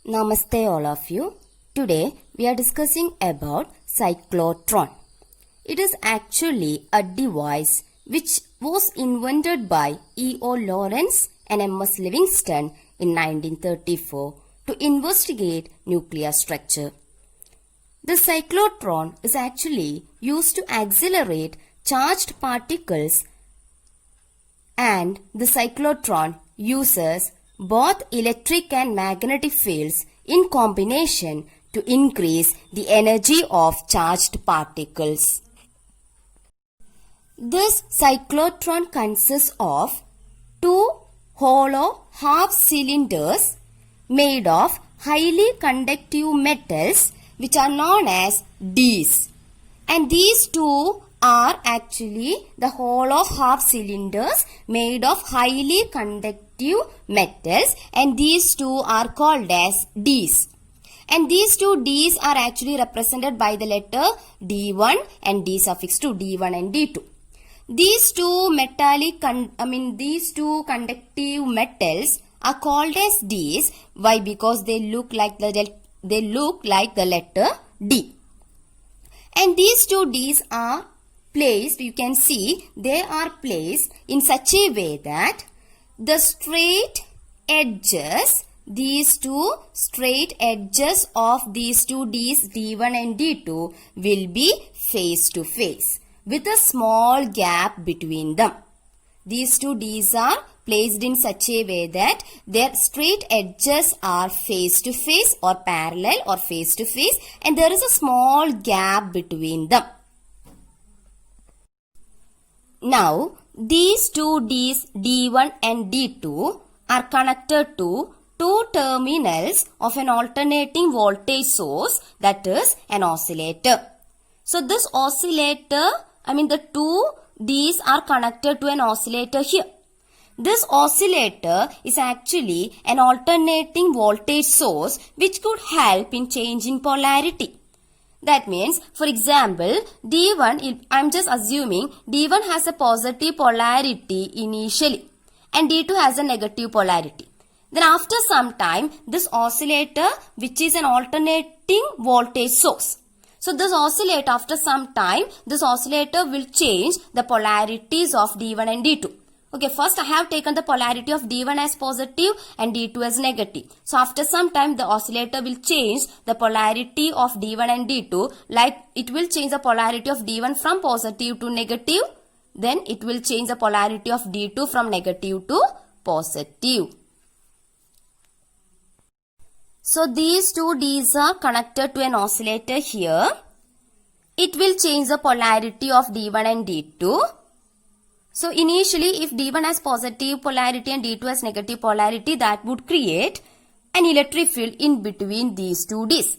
Namaste all of you. Today we are discussing about cyclotron. It is actually a device which was invented by E.O. Lawrence and M.S. Livingston in 1934 to investigate nuclear structure. The cyclotron is actually used to accelerate charged particles, and the cyclotron uses both electric and magnetic fields in combination to increase the energy of charged particles. This cyclotron consists of two hollow half cylinders made of highly conductive metals which are known as Ds. And these two are actually the hollow half cylinders made of highly conductive metals, and these two are called as Ds. And these two Ds are actually represented by the letter D1 and D suffix to D1 and D2. These two conductive metals are called as Ds. Why? Because they look like the letter D. And these two Ds are placed, you can see, they are placed in such a way that the these two straight edges of these two Ds, D1 and D2, will be face to face with a small gap between them. These two Ds are placed in such a way that their straight edges are face to face or parallel or face to face, and there is a small gap between them. Now, these two Ds, D1 and D2, are connected to two terminals of an alternating voltage source, that is an oscillator. So, this oscillator, the two Ds are connected to an oscillator here. This oscillator is actually an alternating voltage source which could help in changing polarity. That means, for example, D1, I'm just assuming D1 has a positive polarity initially and D2 has a negative polarity. Then after some time, this oscillator, which is an alternating voltage source. So this oscillator, after some time, this oscillator will change the polarities of D1 and D2. Okay, first I have taken the polarity of D1 as positive and D2 as negative. So after some time, the oscillator will change the polarity of D1 and D2, like it will change the polarity of D1 from positive to negative. Then it will change the polarity of D2 from negative to positive. So these two Ds are connected to an oscillator here. It will change the polarity of D1 and D2. So initially, if D1 has positive polarity and D2 has negative polarity, that would create an electric field in between these two Ds.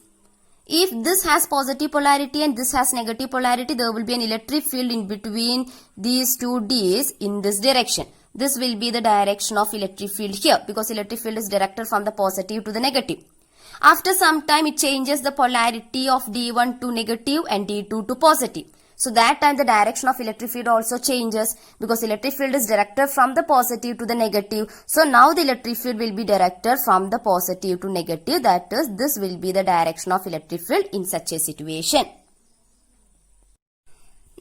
If this has positive polarity and this has negative polarity, there will be an electric field in between these two Ds in this direction. This will be the direction of electric field here, because electric field is directed from the positive to the negative. After some time, it changes the polarity of D1 to negative and D2 to positive. So that time the direction of electric field also changes, because electric field is directed from the positive to the negative. So now the electric field will be directed from the positive to negative. That is, this will be the direction of electric field in such a situation.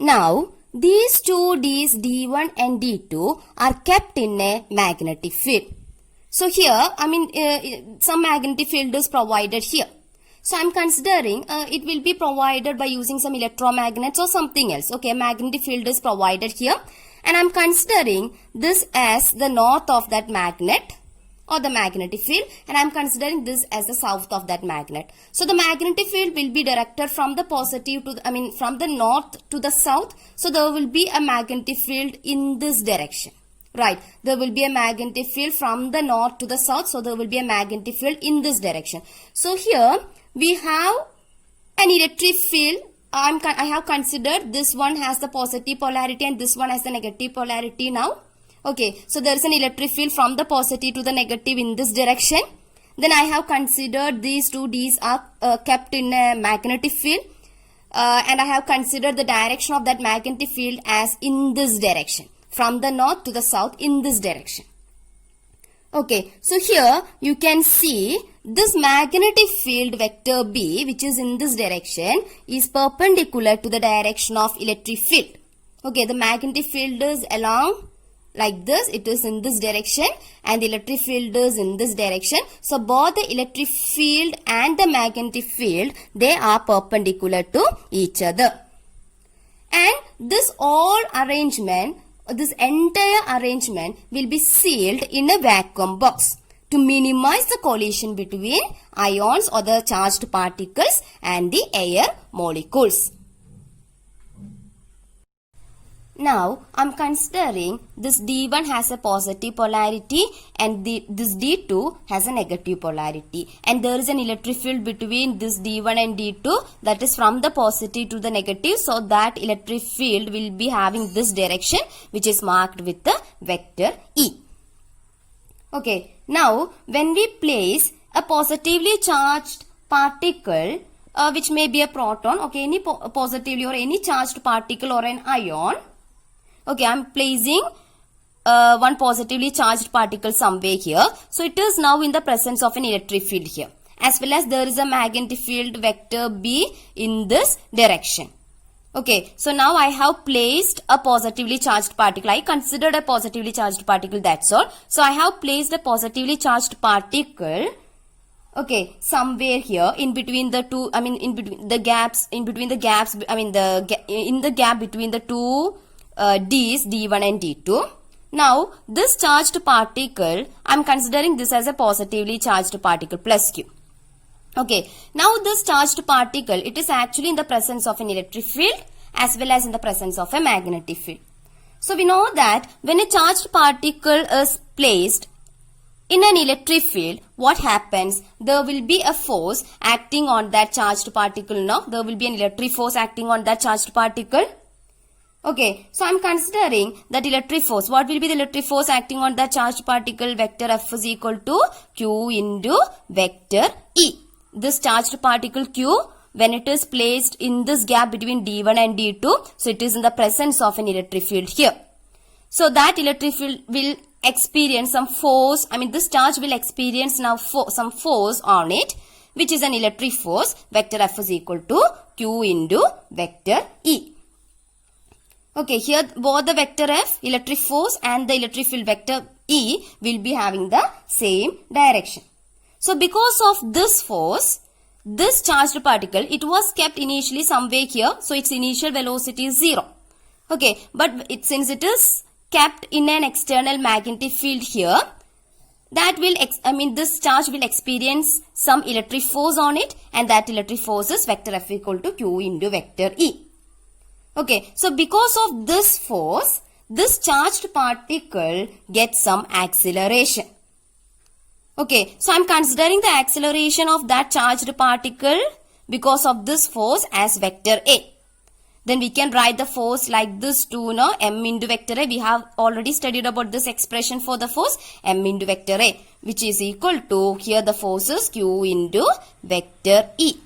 Now, these two Ds, D1 and D2, are kept in a magnetic field. So here, some magnetic field is provided here. So I'm considering it will be provided by using some electromagnets or something else. Okay, magnetic field is provided here, and I'm considering this as the north of that magnet or the magnetic field, and I'm considering this as the south of that magnet. So the magnetic field will be directed from the positive to from the north to the south. So there will be a magnetic field in this direction. Right, there will be a magnetic field from the north to the south. So there will be a magnetic field in this direction. So here we have an electric field. I have considered this one has the positive polarity and this one has the negative polarity now. Okay, so there is an electric field from the positive to the negative in this direction. Then I have considered these two Ds are kept in a magnetic field. And I have considered the direction of that magnetic field as in this direction. From the north to the south in this direction. Okay, so here you can see this magnetic field vector B, which is in this direction, is perpendicular to the direction of electric field. Okay, the magnetic field is along like this, it is in this direction, and the electric field is in this direction. So both the electric field and the magnetic field, they are perpendicular to each other. And this entire arrangement will be sealed in a vacuum box to minimize the collision between ions or the charged particles and the air molecules. Now, I am considering this D1 has a positive polarity and this D2 has a negative polarity. And there is an electric field between this D1 and D2, that is from the positive to the negative. So, that electric field will be having this direction, which is marked with the vector E. Okay, now when we place a positively charged particle, which may be a proton, okay, any positively or any charged particle or an ion. Okay, I am placing one positively charged particle somewhere here. So, it is now in the presence of an electric field here. As well as there is a magnetic field vector B in this direction. Okay, so now I have placed a positively charged particle. I considered a positively charged particle, that's all. So, I have placed a positively charged particle, okay, somewhere here in between the two, in the gap between the two D's, D1 and D2. Now, this charged particle, I am considering this as a positively charged particle plus Q. Okay, now this charged particle, it is actually in the presence of an electric field as well as in the presence of a magnetic field. So, we know that when a charged particle is placed in an electric field, what happens? There will be a force acting on that charged particle now. There will be an electric force acting on that charged particle. Okay, so I am considering that electric force. What will be the electric force acting on the charged particle? Vector F is equal to Q into vector E. This charged particle Q, when it is placed in this gap between D1 and D2, so it is in the presence of an electric field here. So that electric field will experience some force. This charge will experience now some force on it, which is an electric force. Vector F is equal to Q into vector E. Okay, here both the vector F, electric force, and the electric field vector E will be having the same direction. So, because of this force, this charged particle, it was kept initially somewhere here. So, its initial velocity is 0. Okay, but since it is kept in an external magnetic field here, that will, this charge will experience some electric force on it, and that electric force is vector F equal to Q into vector E. Okay, so because of this force, this charged particle gets some acceleration. Okay, so I am considering the acceleration of that charged particle because of this force as vector A. Then we can write the force like this too, no? M into vector A. We have already studied about this expression for the force, M into vector A, which is equal to, here the force is Q into vector E.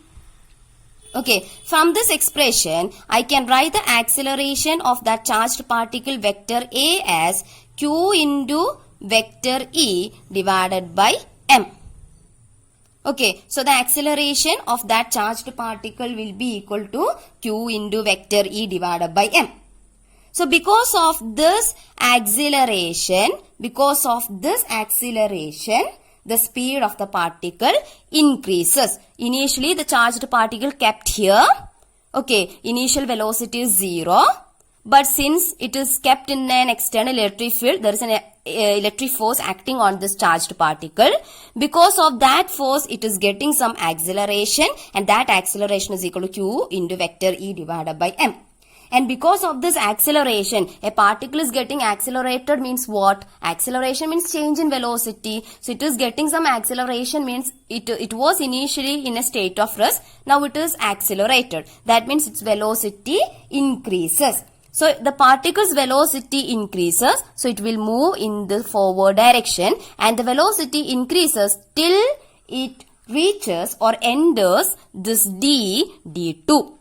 Okay, from this expression, I can write the acceleration of that charged particle vector A as Q into vector E divided by M. Okay, so the acceleration of that charged particle will be equal to Q into vector E divided by M. So, because of this acceleration, the speed of the particle increases. Initially, the charged particle kept here. Okay, initial velocity is 0. But since it is kept in an external electric field, there is an electric force acting on this charged particle. Because of that force, it is getting some acceleration, and that acceleration is equal to Q into vector E divided by M. And because of this acceleration, a particle is getting accelerated means what? Acceleration means change in velocity. So, it is getting some acceleration means it was initially in a state of rest. Now, it is accelerated. That means its velocity increases. So, the particle's velocity increases. So, it will move in the forward direction, and the velocity increases till it reaches or enters this D2.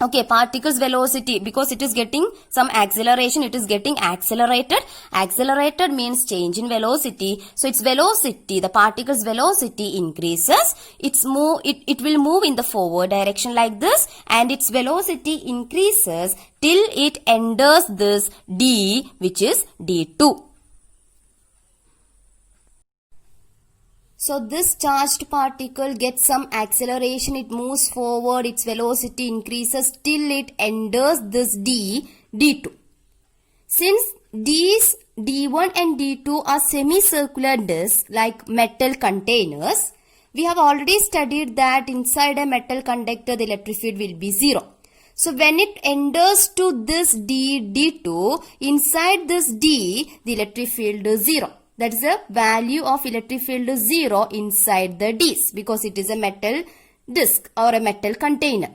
Okay, particle's velocity, because it is getting some acceleration, it is getting accelerated. Accelerated means change in velocity. So its velocity, the particle's velocity increases. It will move in the forward direction like this, and its velocity increases till it enters this D, which is D2. So this charged particle gets some acceleration, it moves forward, its velocity increases till it enters this D2. Since these D1 and D2 are semicircular discs like metal containers, we have already studied that inside a metal conductor the electric field will be 0. So when it enters to this D2, inside this D, the electric field is 0. That is the value of electric field is 0 inside the disc, because it is a metal disc or a metal container.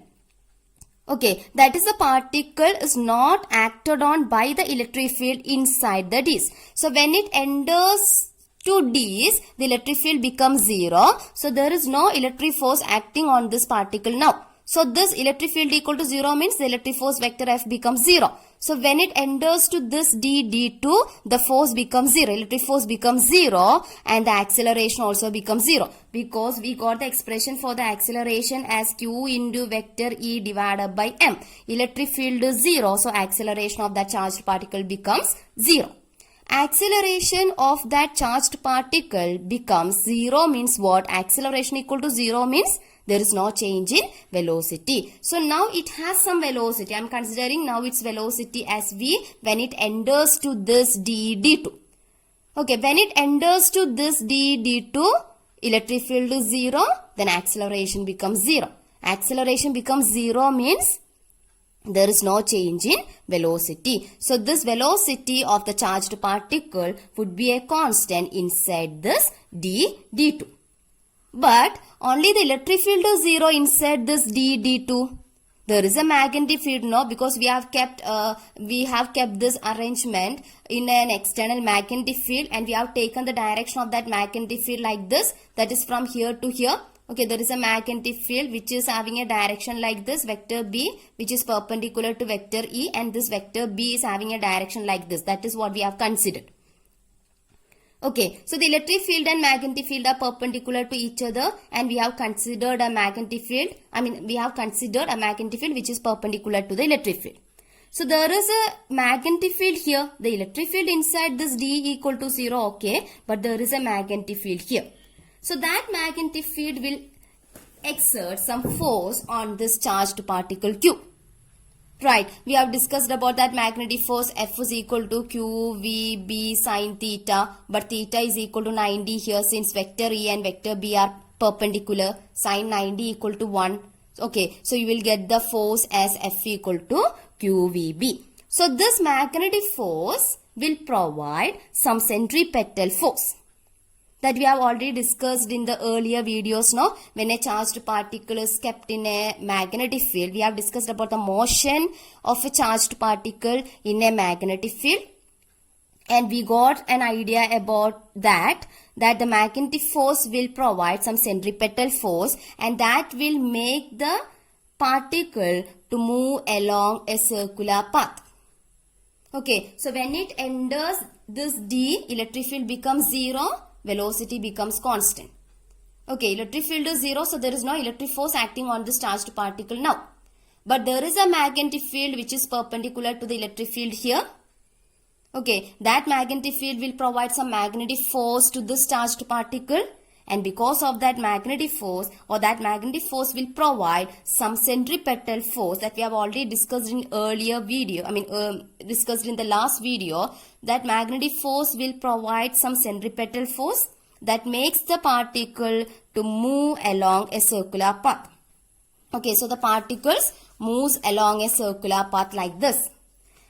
Okay, that is the particle is not acted on by the electric field inside the disc. So when it enters to disc, the electric field becomes 0. So there is no electric force acting on this particle now. So this electric field equal to 0 means the electric force vector F becomes 0. So when it enters to this D2, the force becomes 0. Electric force becomes 0 and the acceleration also becomes 0. Because we got the expression for the acceleration as Q into vector E divided by M. Electric field is 0. So acceleration of that charged particle becomes 0. Acceleration of that charged particle becomes 0 means what? Acceleration equal to 0 means there is no change in velocity. So now it has some velocity. I am considering now its velocity as V when it enters to this D2. Okay, when it enters to this D2, electric field is 0, then acceleration becomes 0. Acceleration becomes 0 means there is no change in velocity. So this velocity of the charged particle would be a constant inside this D2. But only the electric field is 0 inside this D2. There is a magnetic field now, because we have kept this arrangement in an external magnetic field, and we have taken the direction of that magnetic field like this, that is from here to here. Okay, there is a magnetic field which is having a direction like this, vector B, which is perpendicular to vector E, and this vector B is having a direction like this. That is what we have considered. Okay, so the electric field and magnetic field are perpendicular to each other, and we have considered a magnetic field. Which is perpendicular to the electric field. So there is a magnetic field here. The electric field inside this D equal to 0, okay, but there is a magnetic field here. So that magnetic field will exert some force on this charged particle Q. Right, we have discussed about that magnetic force F is equal to QVB sine theta, but theta is equal to 90 here since vector E and vector B are perpendicular. Sine 90 equal to 1. Okay, so you will get the force as F equal to QVB. So this magnetic force will provide some centripetal force that we have already discussed in the earlier videos now. When a charged particle is kept in a magnetic field, we have discussed about the motion of a charged particle in a magnetic field, and we got an idea about that the magnetic force will provide some centripetal force, and that will make the particle to move along a circular path. Okay, so when it enters this D, electric field becomes 0, velocity becomes constant. Okay, electric field is 0, so there is no electric force acting on this charged particle now. But there is a magnetic field which is perpendicular to the electric field here. Okay, that magnetic field will provide some magnetic force to this charged particle, and because of that magnetic force, or that magnetic force will provide some centripetal force that we have already discussed in earlier video, discussed in the last video. That magnetic force will provide some centripetal force that makes the particle to move along a circular path. Okay, so the particles moves along a circular path like this.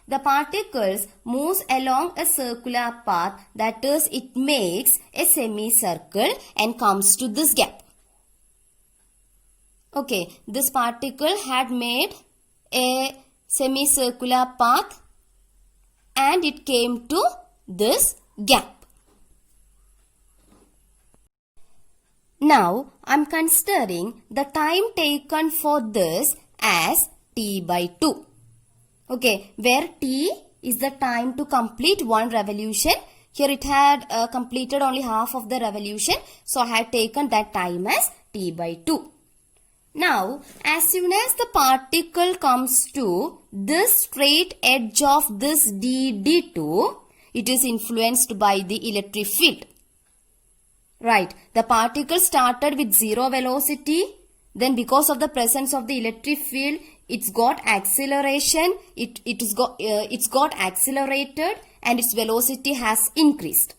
The particles moves along a circular path, that is, it makes a semicircle and comes to this gap. Okay, this particle had made a semicircular path and it came to this gap. Now, I am considering the time taken for this as t by 2. Okay, where t is the time to complete one revolution. Here it had completed only half of the revolution. So I had taken that time as t by 2. Now, as soon as the particle comes to this straight edge of this d2, it is influenced by the electric field. Right, the particle started with zero velocity. Then because of the presence of the electric field, it's got acceleration, it's got accelerated and its velocity has increased.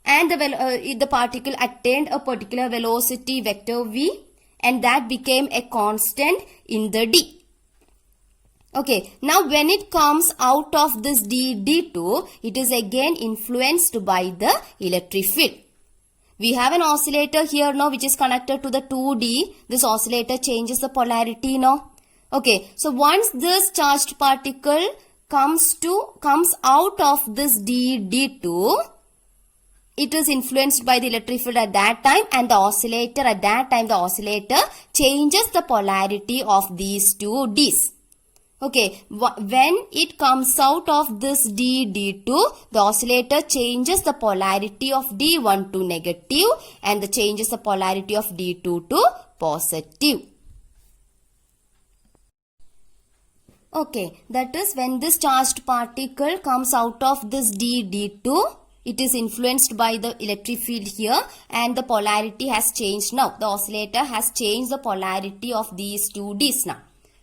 And the particle attained a particular velocity vector v, and that became a constant in the d. Okay, now when it comes out of this d2, it is again influenced by the electric field. We have an oscillator here now which is connected to the 2D. This oscillator changes the polarity now. Okay, so once this charged particle comes out of this d2, it is influenced by the electric field at that time, and the oscillator changes the polarity of these two Ds. Okay, when it comes out of this d2, the oscillator changes the polarity of d1 to negative and changes the polarity of d2 to positive. Okay, that is when this charged particle comes out of this d2, it is influenced by the electric field here and the polarity has changed now. The oscillator has changed the polarity of these two Ds now.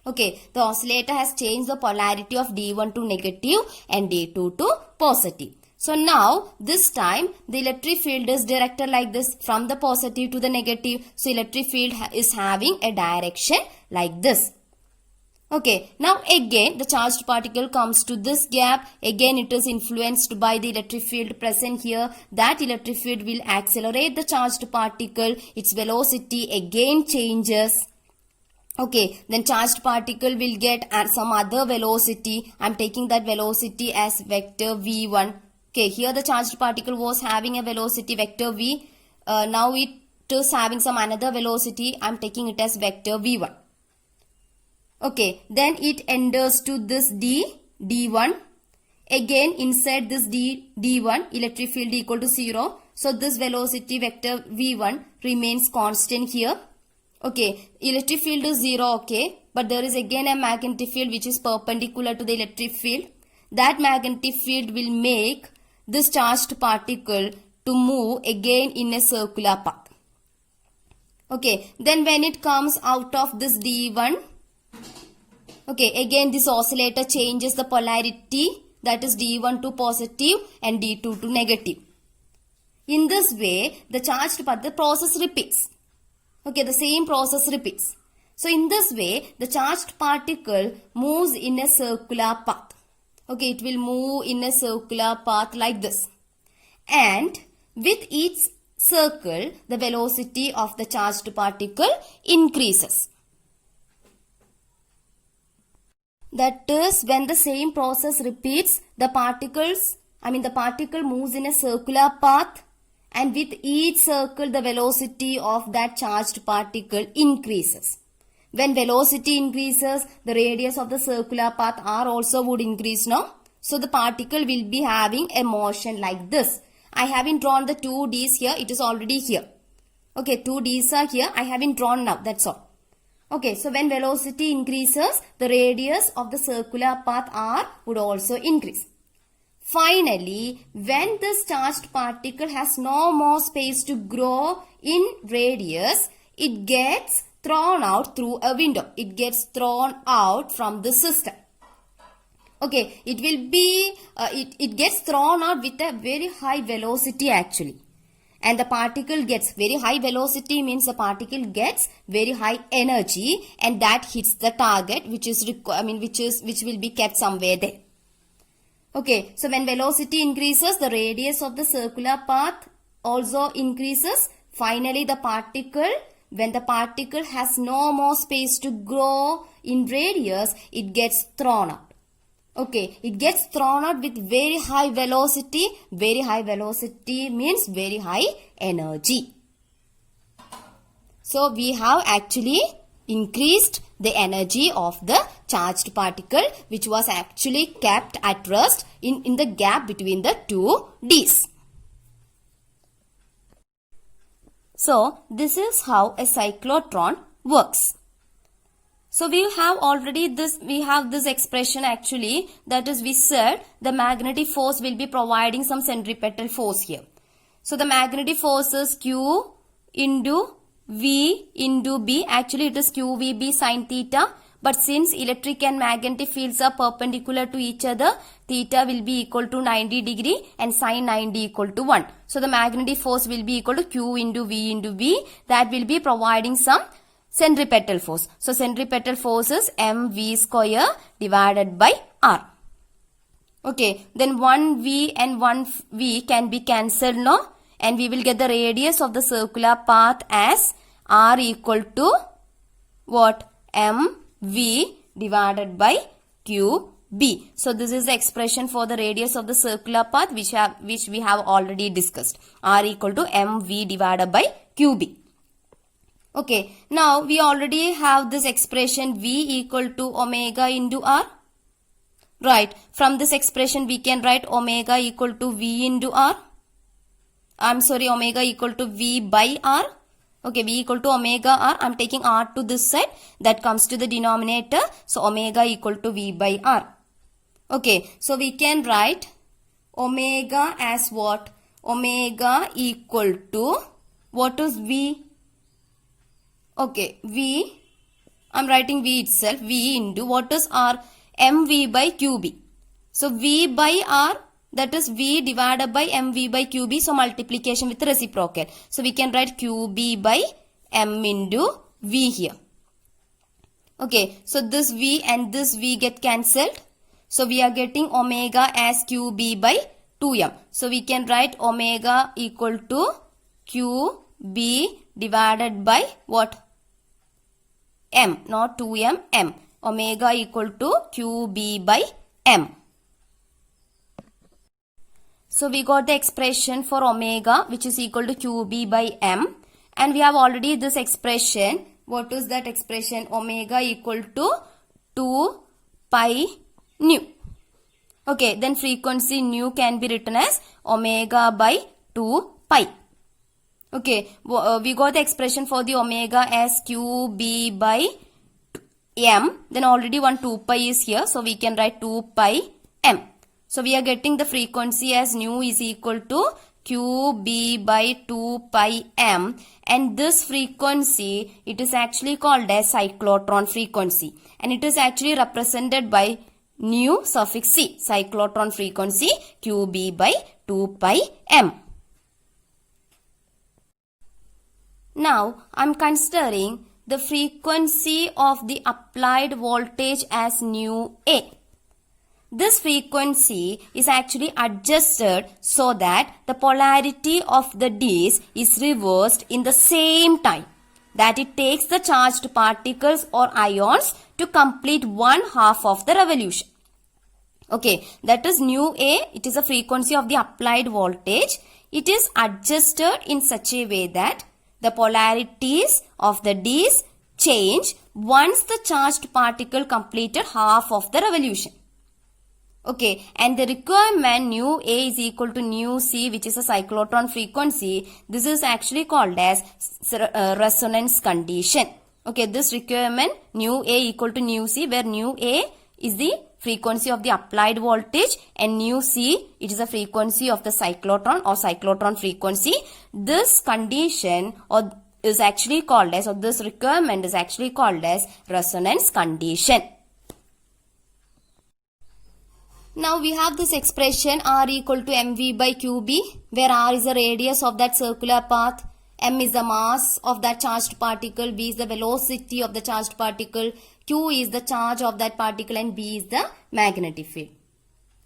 Okay, the oscillator has changed the polarity of d1 to negative and d2 to positive. So now this time the electric field is directed like this from the positive to the negative. So electric field is having a direction like this. Okay, now again the charged particle comes to this gap. Again it is influenced by the electric field present here. That electric field will accelerate the charged particle. Its velocity again changes. Okay, then charged particle will get some other velocity. I am taking that velocity as vector v1. Okay, here the charged particle was having a velocity vector v. Now it is having some another velocity. I am taking it as vector v1. Okay, then it enters to this d1. Again inside this d1, electric field equal to 0. So this velocity vector v1 remains constant here. Okay, electric field is 0, okay, but there is again a magnetic field which is perpendicular to the electric field. That magnetic field will make this charged particle to move again in a circular path. Okay, then when it comes out of this d1, okay, again this oscillator changes the polarity, that is d1 to positive and d2 to negative. In this way, the process repeats. Okay, the same process repeats. So in this way, the charged particle moves in a circular path. Okay, it will move in a circular path like this. And with each circle, the velocity of the charged particle increases. That is, when the same process repeats, the particle moves in a circular path. And with each circle, the velocity of that charged particle increases. When velocity increases, the radius of the circular path R also would increase now. So the particle will be having a motion like this. I haven't drawn the 2 Ds here. It is already here. Okay, 2 Ds are here. I haven't drawn now. That's all. Okay, so when velocity increases, the radius of the circular path R would also increase. Finally, when this charged particle has no more space to grow in radius, it gets thrown out through a window. It gets thrown out from the system. Okay, it will be, it gets thrown out with a very high velocity actually. And the particle gets very high velocity means the particle gets very high energy and that hits the target which will be kept somewhere there. Okay, so when velocity increases, the radius of the circular path also increases. Finally, when the particle has no more space to grow in radius, it gets thrown out. Okay, it gets thrown out with very high velocity. Very high velocity means very high energy. So, we have actually increased the energy of the charged particle which was actually kept at rest in the gap between the two Ds. So this is how a cyclotron works. So we have this expression actually, that is, we said the magnetic force will be providing some centripetal force here. So the magnetic force is Q into V into B. Actually it is QVB sin theta. But since electric and magnetic fields are perpendicular to each other, theta will be equal to 90 degree and sin 90 equal to 1. So the magnetic force will be equal to Q into V into B. That will be providing some centripetal force. So centripetal force is mv square divided by r. Okay, then 1v and 1v can be cancelled now, and we will get the radius of the circular path as r equal to what? mv divided by qb. So this is the expression for the radius of the circular path which we have already discussed. R equal to mv divided by qb. Okay, now we already have this expression V equal to omega into R. Right, from this expression we can write omega equal to V into R. Omega equal to V by R. Okay, V equal to omega R. I'm taking R to this side. That comes to the denominator. So omega equal to V by R. Okay, so we can write omega as what? Omega equal to, what is V? Okay, V, I'm writing V itself, V into, what is R? mv by qb. So V by R, that is V divided by mv by qb, so multiplication with reciprocal. So we can write qb by m into V here. Okay, so this V and this V get cancelled. So we are getting omega as qb by 2m. So we can write omega equal to qb divided by what? M, not 2m, m. Omega equal to qb by m. So we got the expression for omega which is equal to qb by m. And we have already this expression. What is that expression? Omega equal to 2 pi nu. Okay, then frequency nu can be written as omega by 2 pi. Okay, we got the expression for the omega as qb by m. Then already one 2 pi is here. So we can write 2 pi m. So we are getting the frequency as nu is equal to qb by 2 pi m. And this frequency, it is actually called as cyclotron frequency. And it is actually represented by nu suffix c. Cyclotron frequency qb by 2 pi m. Now, I am considering the frequency of the applied voltage as nu A. This frequency is actually adjusted so that the polarity of the Ds is reversed in the same time that it takes the charged particles or ions to complete 1/2 of the revolution. Okay, that is nu A. It is a frequency of the applied voltage. It is adjusted in such a way that the polarities of the Ds change once the charged particle completed 1/2 of the revolution. Okay, and the requirement nu A is equal to nu C, which is a cyclotron frequency. This is actually called as resonance condition. Okay, this requirement nu A equal to nu C, where nu A is the frequency of the applied voltage and nu C, it is the frequency of the cyclotron or cyclotron frequency. This condition is actually called as, or this requirement is actually called as resonance condition. Now we have this expression R equal to mv by qb, where R is the radius of that circular path, m is the mass of that charged particle, v is the velocity of the charged particle, q is the charge of that particle, and b is the magnetic field.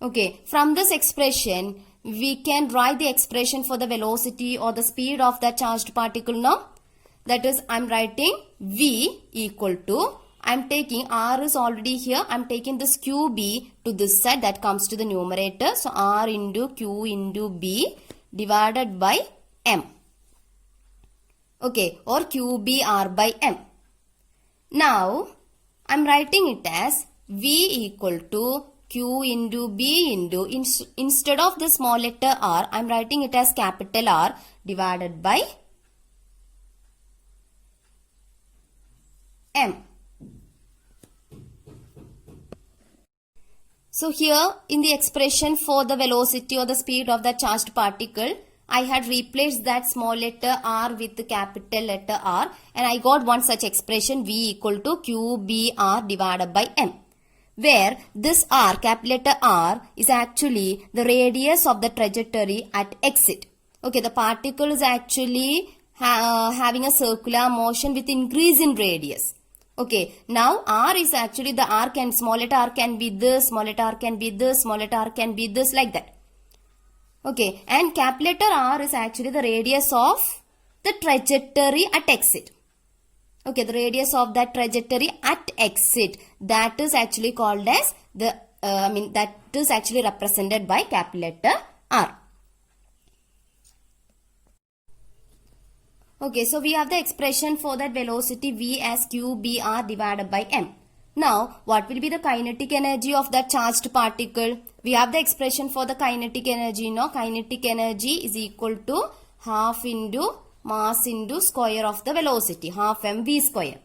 Okay, from this expression, we can write the expression for the velocity or the speed of that charged particle now. That is, I am writing v equal to, I am taking, R is already here, I am taking this qb to this side, that comes to the numerator. So R into q into b divided by m. Okay, or qb r by m. Now, I'm writing it as V equal to Q into B into, instead of the small letter r, I'm writing it as capital R divided by M. So here in the expression for the velocity or the speed of the charged particle, I had replaced that small letter r with the capital letter R, and I got one such expression V equal to QBR divided by M, where this R, capital letter R, is actually the radius of the trajectory at exit. Okay, the particle is actually having a circular motion with increase in radius. Okay, now R is actually the R can, small letter R can be this, small letter R can be this, small letter R can be this, like that. Okay, and capital letter R is actually the radius of the trajectory at exit. Okay, the radius of that trajectory at exit, that is actually called as the, that is actually represented by capital letter R. Okay, so we have the expression for that velocity V as QBR divided by M. Now, what will be the kinetic energy of that charged particle? We have the expression for the kinetic energy. No, kinetic energy is equal to half into mass into square of the velocity, half mv square.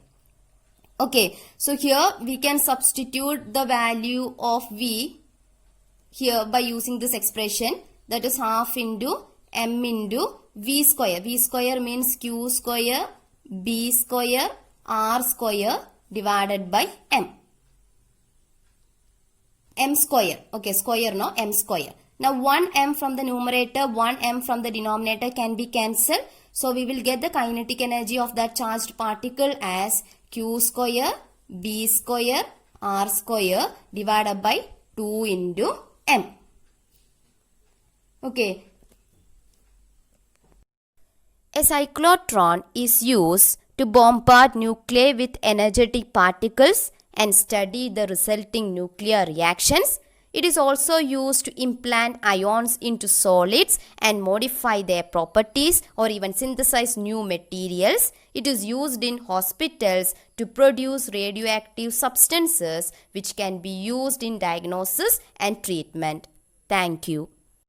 Okay, so here we can substitute the value of V here by using this expression, that is half into m into v square. V square means q square, b square, r square divided by m. M square. Okay, square no, m square. Now 1m from the numerator, 1m from the denominator can be cancelled. So we will get the kinetic energy of that charged particle as q square, b square, r square divided by 2 into m. Okay. A cyclotron is used to bombard nuclei with energetic particles and study the resulting nuclear reactions. It is also used to implant ions into solids and modify their properties or even synthesize new materials. It is used in hospitals to produce radioactive substances which can be used in diagnosis and treatment. Thank you.